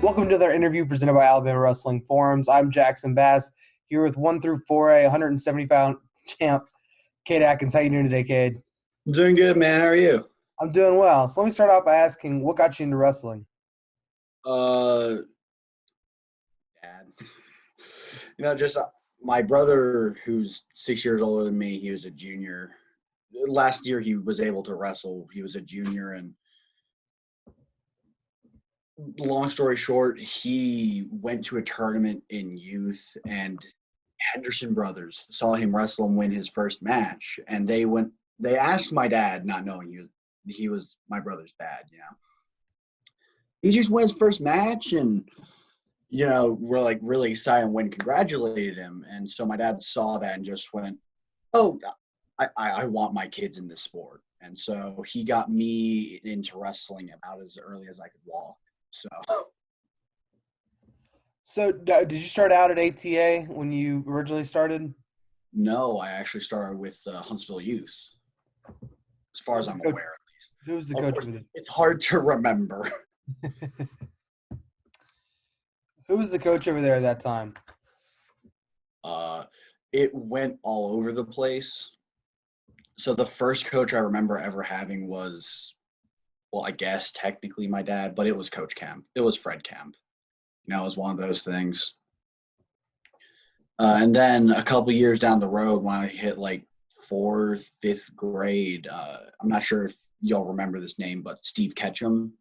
Welcome to their interview presented by Alabama Wrestling Forums. I'm Jackson Bass here with 1 through 4A 170-pound champ Cade Adkins. How you doing today, Cade? I'm doing good, man. How are you? I'm doing well. So let me start out by asking, what got you into wrestling? Uh, Dad. Just my brother, who's 6 years older than me, he was a junior. Last year, he was able to wrestle. He was a junior, and long story short, he went to a tournament in youth, and Henderson brothers saw him wrestle and win his first match, and they asked my dad, not knowing he was my brother's dad. He just won his first match, and we're like really excited when congratulated him. And so my dad saw that and just went, "Oh, I want my kids in this sport." And so he got me into wrestling about as early as I could walk. So did you start out at ATA when you originally started? No, I actually started with Huntsville Youth, as far as I'm aware, at least. Who was the Of coach course, over there? it's hard to remember. Who was the coach over there at that time? Uh, it went all over the place. So the first coach I remember ever having was, well, I guess technically my dad, but it was Coach Kemp. It was Fred Kemp. It was one of those things. And then a couple years down the road, when I hit like fourth, fifth grade, I'm not sure if y'all remember this name, but Steve Ketchum.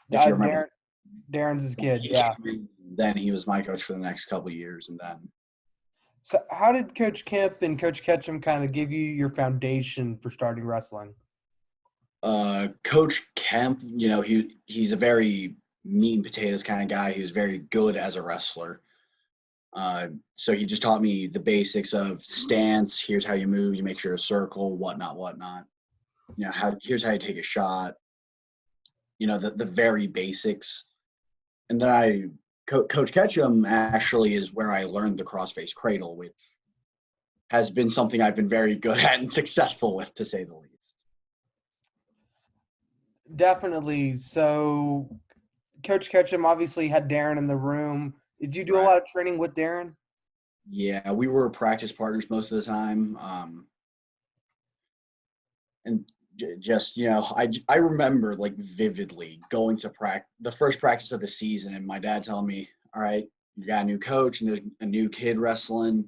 If you remember, Darren's his kid, yeah. Then he was my coach for the next couple of years, and then. So how did Coach Kemp and Coach Ketchum kind of give you your foundation for starting wrestling? Coach Kemp, he's a very meat and potatoes kind of guy. He was very good as a wrestler. So he just taught me the basics of stance. Here's how you move. You make sure to circle, whatnot, whatnot. Here's how you take a shot. The very basics. And then Coach Ketchum actually is where I learned the crossface cradle, which has been something I've been very good at and successful with, to say the least. Definitely. So Coach Ketchum obviously had Darren in the room. Did you do a lot of training with Darren? Yeah, we were practice partners most of the time. And just, I remember like vividly going to the first practice of the season, and my dad telling me, "All right, you got a new coach and there's a new kid wrestling."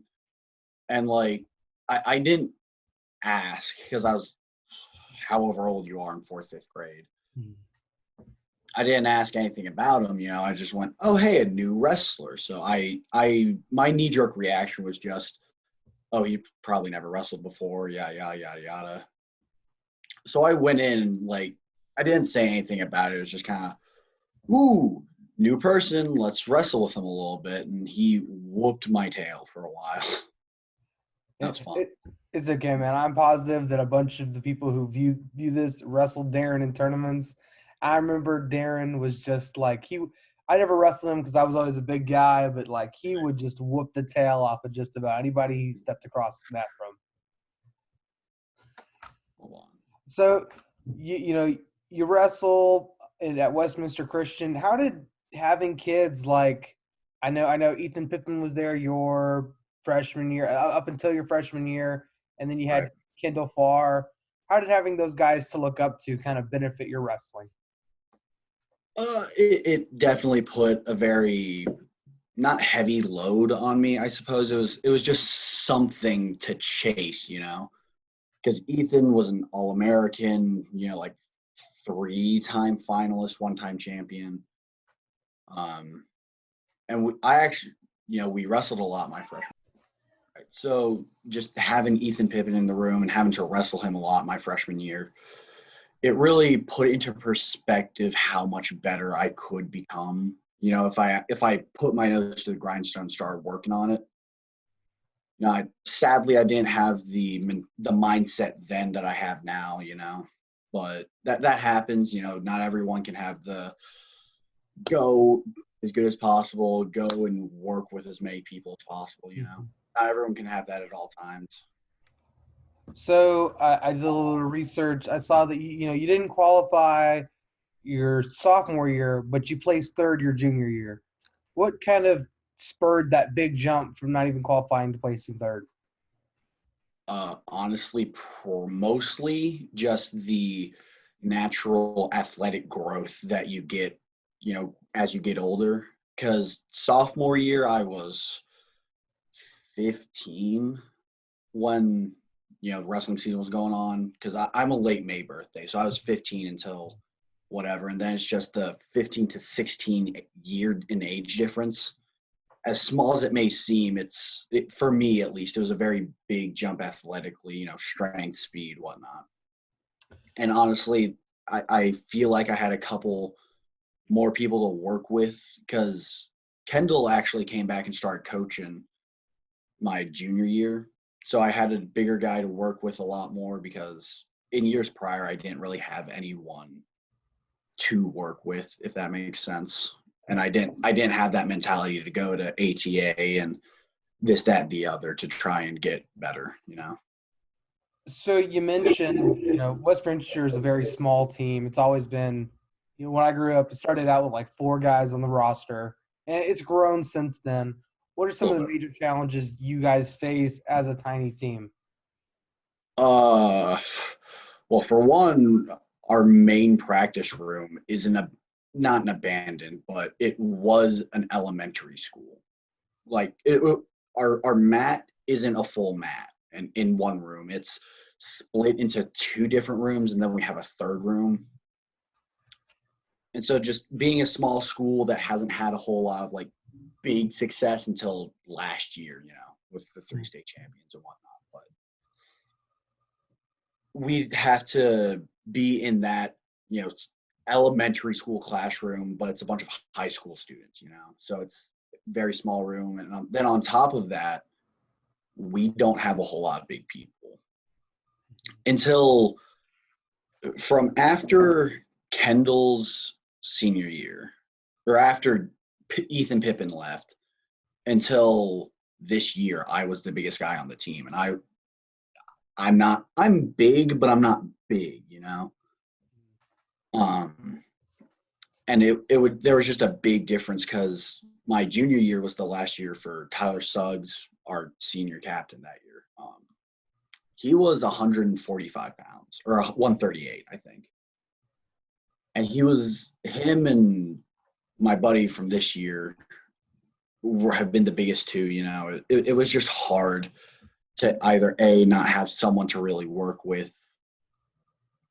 And like, I didn't ask because I was however old you are in fourth, fifth grade. Mm-hmm. I didn't ask anything about him, I just went, "Oh, hey, a new wrestler." So my knee-jerk reaction was just, "Oh, he probably never wrestled before, yada, yada, yada, yada." So I went in, like, I didn't say anything about it. It was just kind of, "Ooh, new person, let's wrestle with him a little bit." And he whooped my tail for a while. That was fun. It's okay, man. I'm positive that a bunch of the people who view this wrestled Darren in tournaments. I remember Darren was just like I never wrestled him because I was always a big guy, but like he would just whoop the tail off of just about anybody he stepped across the mat from. Hold on. So you wrestle at Westminster Christian. How did having kids like I know Ethan Pippen was there your freshman year up until your freshman year, and then you had Kendall Farr. How did having those guys to look up to kind of benefit your wrestling? It definitely put a very not heavy load on me, I suppose. It was just something to chase, because Ethan was an All-American, like 3-time finalist, 1-time champion. And I actually, we wrestled a lot my freshman year. So just having Ethan Pippen in the room and having to wrestle him a lot my freshman year, it really put into perspective how much better I could become. If I put my nose to the grindstone and started working on it. Sadly, I didn't have the mindset then that I have now. But that happens. Not everyone can have the go as good as possible, go and work with as many people as possible. Not everyone can have that at all times. So I did a little research. I saw that you didn't qualify your sophomore year, but you placed third your junior year. What kind of spurred that big jump from not even qualifying to placing third? Honestly, mostly just the natural athletic growth that you get, as you get older. Because sophomore year, I was 15 when, wrestling season was going on. Because I'm a late May birthday, so I was 15 until whatever. And then it's just the 15 to 16 year in age difference. As small as it may seem, for me at least, it was a very big jump athletically, strength, speed, whatnot. And honestly, I feel like I had a couple more people to work with because Kendall actually came back and started coaching my junior year. So I had a bigger guy to work with a lot more because in years prior, I didn't really have anyone to work with, if that makes sense. And I didn't have that mentality to go to ATA and this, that, and the other to try and get better. So you mentioned, Westminster is a very small team. It's always been, when I grew up, it started out with like 4 guys on the roster, and it's grown since then. What are some of the major challenges you guys face as a tiny team? Well, for one, our main practice room is not an abandoned, but it was an elementary school. Like our mat isn't a full mat, and in one room, it's split into 2 different rooms, and then we have a third room. And so, just being a small school that hasn't had a whole lot of like big success until last year, with the 3 state champions and whatnot. But we have to be in that, elementary school classroom, but it's a bunch of high school students, so it's a very small room. And then on top of that, we don't have a whole lot of big people until from after Kendall's senior year, or after Ethan Pippen left, until this year, I was the biggest guy on the team. And I'm big, but I'm not big, and there was just a big difference because my junior year was the last year for Tyler Suggs, our senior captain that year. He was 145 pounds, or 138, I think. And him and my buddy from this year have been the biggest two. It was just hard to either not have someone to really work with,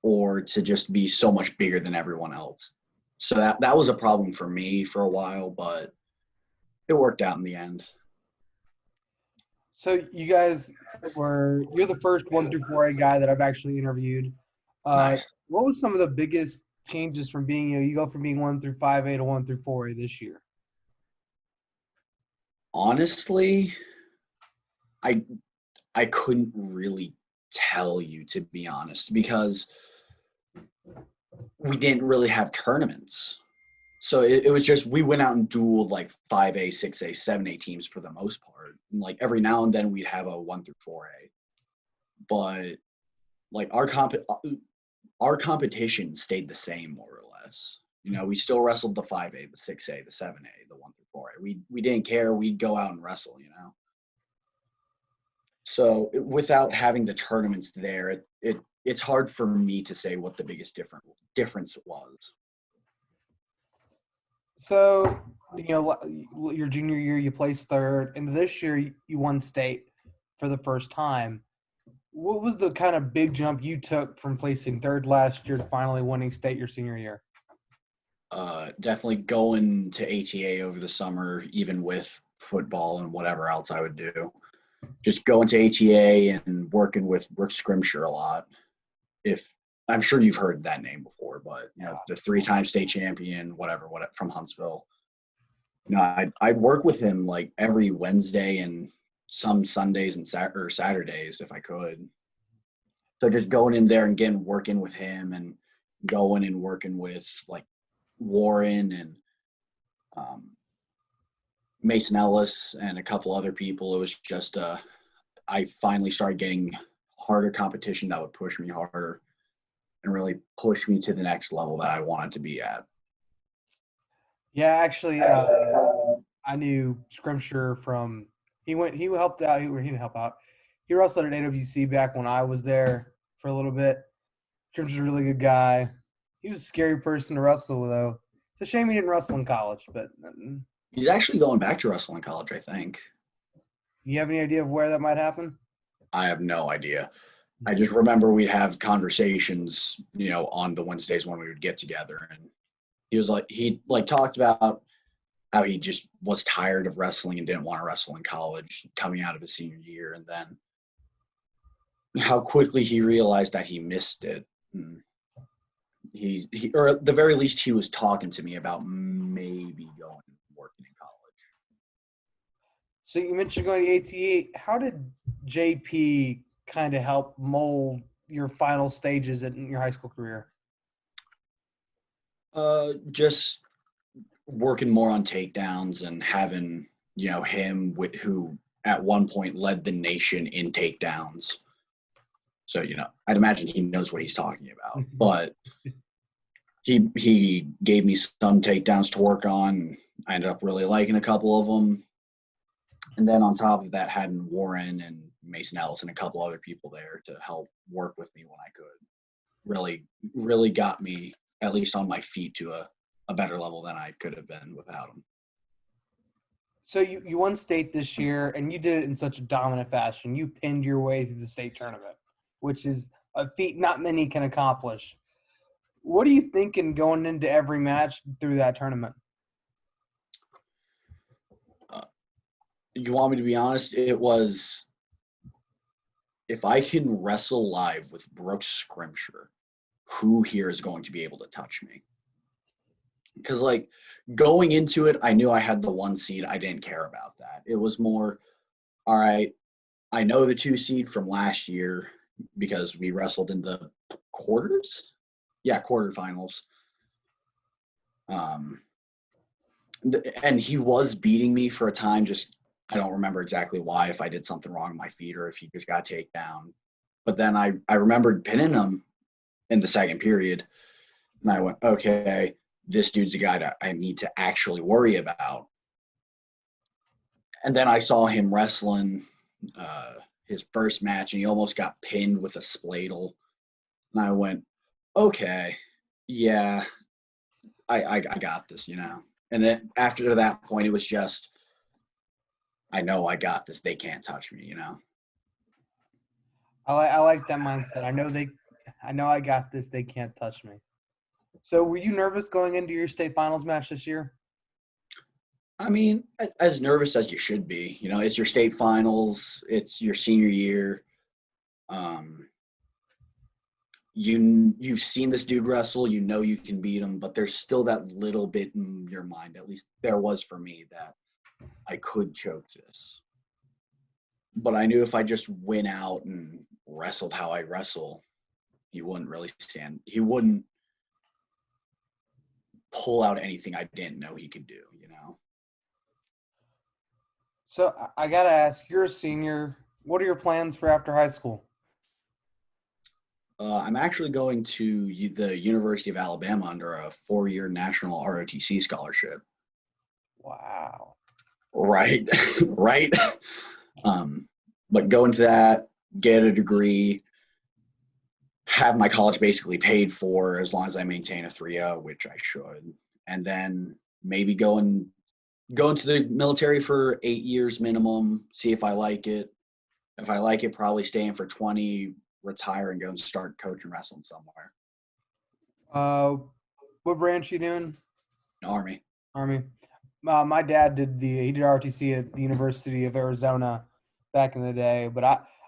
or to just be so much bigger than everyone else. So that was a problem for me for a while, but it worked out in the end. So you guys you're the first 1 through 4A guy that I've actually interviewed. Nice. What was some of the biggest changes from being, you go from being 1 through 5A to 1 through 4A this year? Honestly, I couldn't really tell you, to be honest, because we didn't really have tournaments. So it was just, we went out and dueled like 5A, 6A, 7A teams for the most part. And like every now and then we'd have a 1 through 4A. But like our competition stayed the same, more or less. We still wrestled the 5A, the 6A, the 7A, the 1 through 4A. We didn't care. We'd go out and wrestle. So without having the tournaments there, it's hard for me to say what the biggest difference was. So, your junior year, you placed third, and this year you won state for the first time. What was the kind of big jump you took from placing third last year to finally winning state your senior year? Definitely going to ATA over the summer, even with football and whatever else I would do. Just going to ATA and working with Brooke Scrimshire a lot. I'm sure you've heard that name before, but the 3-time state champion, whatever, from Huntsville. I'd work with him like every Wednesday and some Sundays and Saturdays if I could. So just going in there and working with him, and going and working with like Warren and Mason Ellis and a couple other people. It was just I finally started getting harder competition that would push me harder and really push me to the next level that I wanted to be at. Yeah, actually, I knew Scrimshire from he helped out. He didn't help out. He wrestled at AWC back when I was there for a little bit. Scrimshire's a really good guy. He was a scary person to wrestle with, though. It's a shame he didn't wrestle in college, but He's actually going back to wrestling college, I think. you have any idea of where that might happen? I have no idea. I just remember we'd have conversations, on the Wednesdays when we would get together, and he talked about how he just was tired of wrestling and didn't want to wrestle in college coming out of his senior year, and then how quickly he realized that he missed it. And he or at the very least he was talking to me about maybe going and working in college. So you mentioned going to ATA. How did JP kind of help mold your final stages in your high school career? Just working more on takedowns and having, him who at one point led the nation in takedowns. So, I'd imagine he knows what he's talking about. But he gave me some takedowns to work on. I ended up really liking a couple of them. And then on top of that, having Warren and Mason Ellis and a couple other people there to help work with me when I could really, really got me at least on my feet to a better level than I could have been without them. So you won state this year, and you did it in such a dominant fashion. You pinned your way through the state tournament, which is a feat not many can accomplish. What are you thinking going into every match through that tournament? You want me to be honest? It was, if I can wrestle live with Brooks Scrimshire, who here is going to be able to touch me? Because, going into it, I knew I had the 1 seed. I didn't care about that. It was more, all right, I know the 2 seed from last year because we wrestled in the quarters. Yeah, quarterfinals. And he was beating me for a time. Just, I don't remember exactly why, if I did something wrong with my feet or if he just got taken down. But then I remembered pinning him in the second period. And I went, okay, this dude's a guy that I need to actually worry about. And then I saw him wrestling his first match, and he almost got pinned with a spladle. And I went, okay, yeah, I got this, And then after that point, it was just, I know I got this. They can't touch me, I like that mindset. I know I got this. They can't touch me. So were you nervous going into your state finals match this year? I mean, as nervous as you should be. It's your state finals. It's your senior year. You've seen this dude wrestle. You can beat him, but there's still that little bit in your mind, at least there was for me, that I could choke this. But I knew if I just went out and wrestled how I wrestle, he wouldn't really stand. He wouldn't pull out anything I didn't know he could do, So I got to ask, you're a senior. What are your plans for after high school? I'm actually going to the University of Alabama under a 4-year national ROTC scholarship. Wow. Right, right. But go into that, get a degree, have my college basically paid for as long as I maintain a 3.0, which I should, and then maybe go into the military for 8 years minimum, see if I like it. If I like it, probably stay in for 20, retire, and go and start coaching wrestling somewhere. What branch you doing? Army. My dad did ROTC at the University of Arizona back in the day, but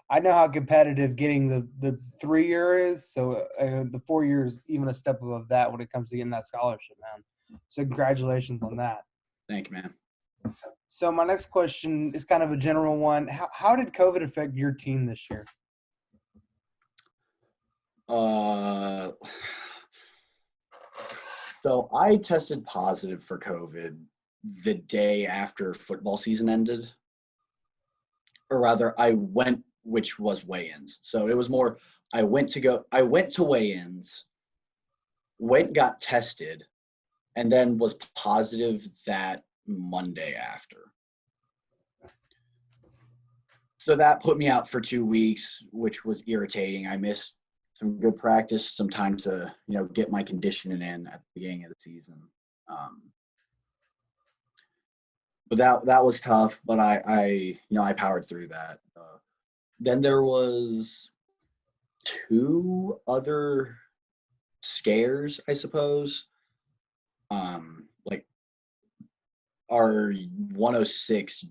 I know how competitive getting the 3-year is. So the 4 years, even a step above that when it comes to getting that scholarship, man. So congratulations on that. Thank you, man. So my next question is kind of a general one. How did COVID affect your team this year? So I tested positive for COVID the day after football season ended. Or rather, I went, which was weigh-ins. So it was more, I went to weigh-ins, got tested, and then was positive that Monday after. So that put me out for 2 weeks, which was irritating. I missed some good practice, some time to, get my conditioning in at the beginning of the season. But that was tough, but I powered through that. Then there was two other scares, I suppose. Like our 106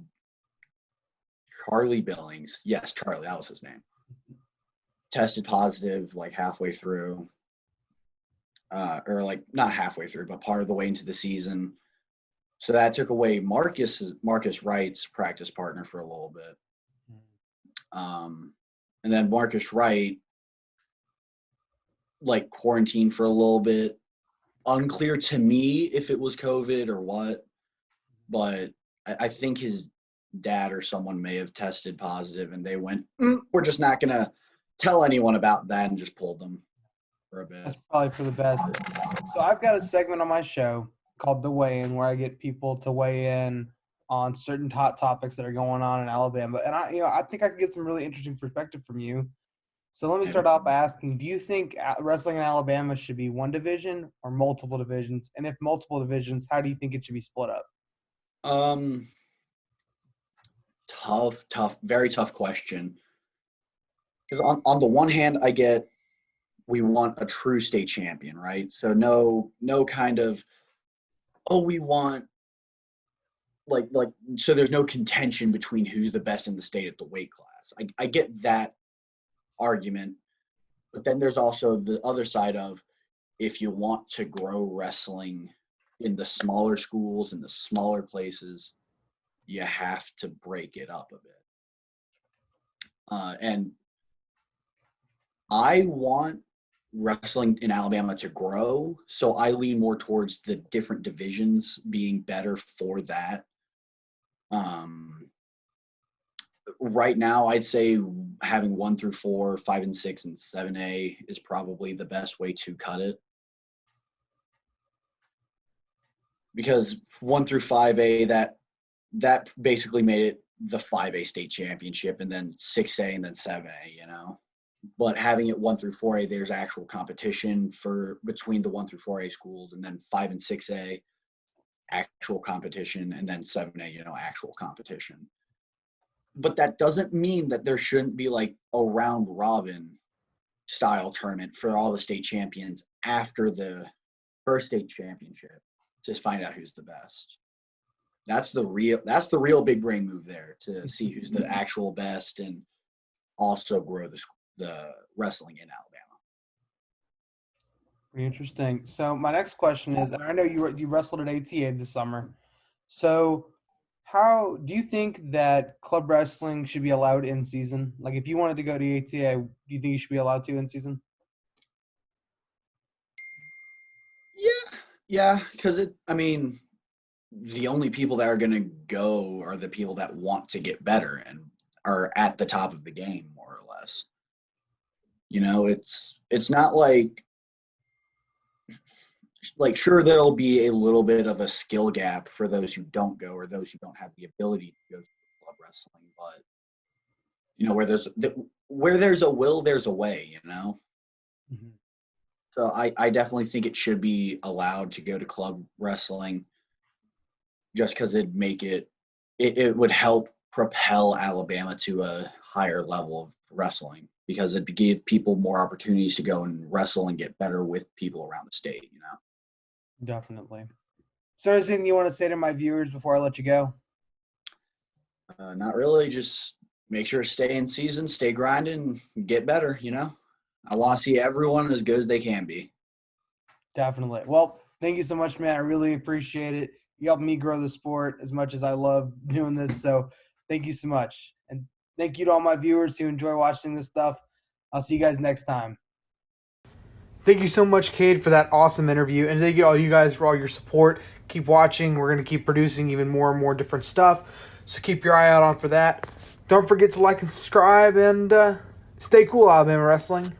Charlie Billings, yes, Charlie, that was his name, tested positive like halfway through, or like not halfway through, but part of the way into the season. So that took away Marcus Wright's practice partner for a little bit. And then Marcus Wright, like, quarantined for a little bit. Unclear to me if it was COVID or what, but I think his dad or someone may have tested positive, and they went, we're just not going to tell anyone about that, and just pulled them for a bit. That's probably for the best. So I've got a segment on my show called The Weigh-In, where I get people to weigh in on certain hot topics that are going on in Alabama. And I think I could get some really interesting perspective from you. So let me start off by asking, do you think wrestling in Alabama should be one division or multiple divisions? And if multiple divisions, how do you think it should be split up? Tough, very tough question. Because on the one hand, I get we want a true state champion, right? So no kind of, we want like so there's no contention between who's the best in the state at the weight class. I get that argument, but then there's also the other side of, if you want to grow wrestling in the smaller schools and the smaller places, you have to break it up a bit. And I want wrestling in Alabama to grow, so I lean more towards the different divisions being better for that. Right now, I'd say having 1 through 4, 5 and 6, and 7A is probably the best way to cut it. Because 1 through 5A, that basically made it the 5A state championship, and then 6A, and then 7A, But having it 1 through 4A, there's actual competition between the 1 through 4A schools, and then 5 and 6A, actual competition, and then 7A, actual competition. But that doesn't mean that there shouldn't be like a round robin style tournament for all the state champions after the first state championship, to find out who's the best. That's the real big brain move there, to see who's the actual best and also grow the wrestling in Alabama. Pretty interesting. So my next question is, and I know you wrestled at ATA this summer. So how do you think that club wrestling should be allowed in season? Like, if you wanted to go to ATA, do you think you should be allowed to in season? Yeah, because the only people that are going to go are the people that want to get better and are at the top of the game, more or less. It's not like sure, there'll be a little bit of a skill gap for those who don't go, or those who don't have the ability to go to club wrestling, but where there's a will, there's a way, Mm-hmm. So I definitely think it should be allowed to go to club wrestling, just because it'd make it would help propel Alabama to a higher level of wrestling, because it'd give people more opportunities to go and wrestle and get better with people around the state, Definitely. So is there anything you want to say to my viewers before I let you go? Not really. Just make sure to stay in season, stay grinding, and get better, I want to see everyone as good as they can be. Definitely. Well, thank you so much, man. I really appreciate it. You helped me grow the sport as much as I love doing this. So thank you so much. And thank you to all my viewers who enjoy watching this stuff. I'll see you guys next time. Thank you so much, Cade, for that awesome interview. And thank you all you guys for all your support. Keep watching. We're going to keep producing even more and more different stuff. So keep your eye out on for that. Don't forget to like and subscribe, and stay cool, Alabama Wrestling.